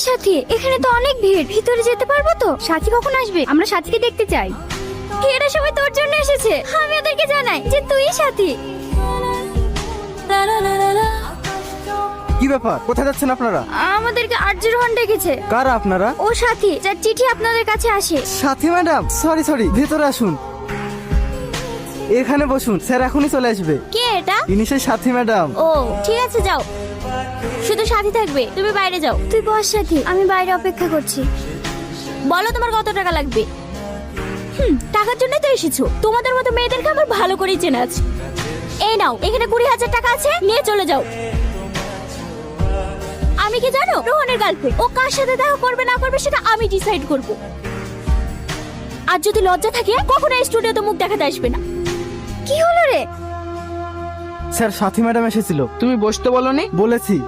সাথী, এখানে তো অনেক ভিড়, ভিতরে যেতে পারবো তো? সাথী কখন আসবে? আমরা সাথীকে দেখতে চাই। এরা সবাই তোর জন্য এসেছে। আমি ওদেরকে জানাই যে তুই সাথী। কি ব্যাপার, কোথায় যাচ্ছেন আপনারা? আমাদেরকে আর্যরোহণ ডেকেছে। কারা আপনারা? ও সাথী, যার চিঠি আপনাদের কাছে আসে। সাথী ম্যাডাম, সরি, ভেতরে আসুন। এখানে বসুন, স্যার এখনই চলে আসবে। কে এটা? ইনি সেই সাথী ম্যাডাম। ও ঠিক আছে, যাও। শুধু সাথী থাকবে, তুমি বাইরে যাও। তুই বস সাথী, আমি বাইরে অপেক্ষা করছি। বলো তোমার কত টাকা লাগবে? টাকার জন্যই তো এসেছো। তোমাদের মতো মেয়েদেরকে আমার ভালো করেই চেনা আছে। এই নাও, এখানে 20,000 টাকা আছে, নিয়ে চলে যাও। আমি কি জানো? রোহনের গার্লফ্রেন্ড। ও কার সাথে দেখা করবে না করবে সেটা আমি ডিসাইড করব। আর যদি লজ্জা থাকে, কখনো এই স্টুডিওতে মুখ দেখাতে আসবে না। কি হলো রে? স্যার, সাথী ম্যাডাম এসেছিল। তুমি বসতে বলনি? বলেছি।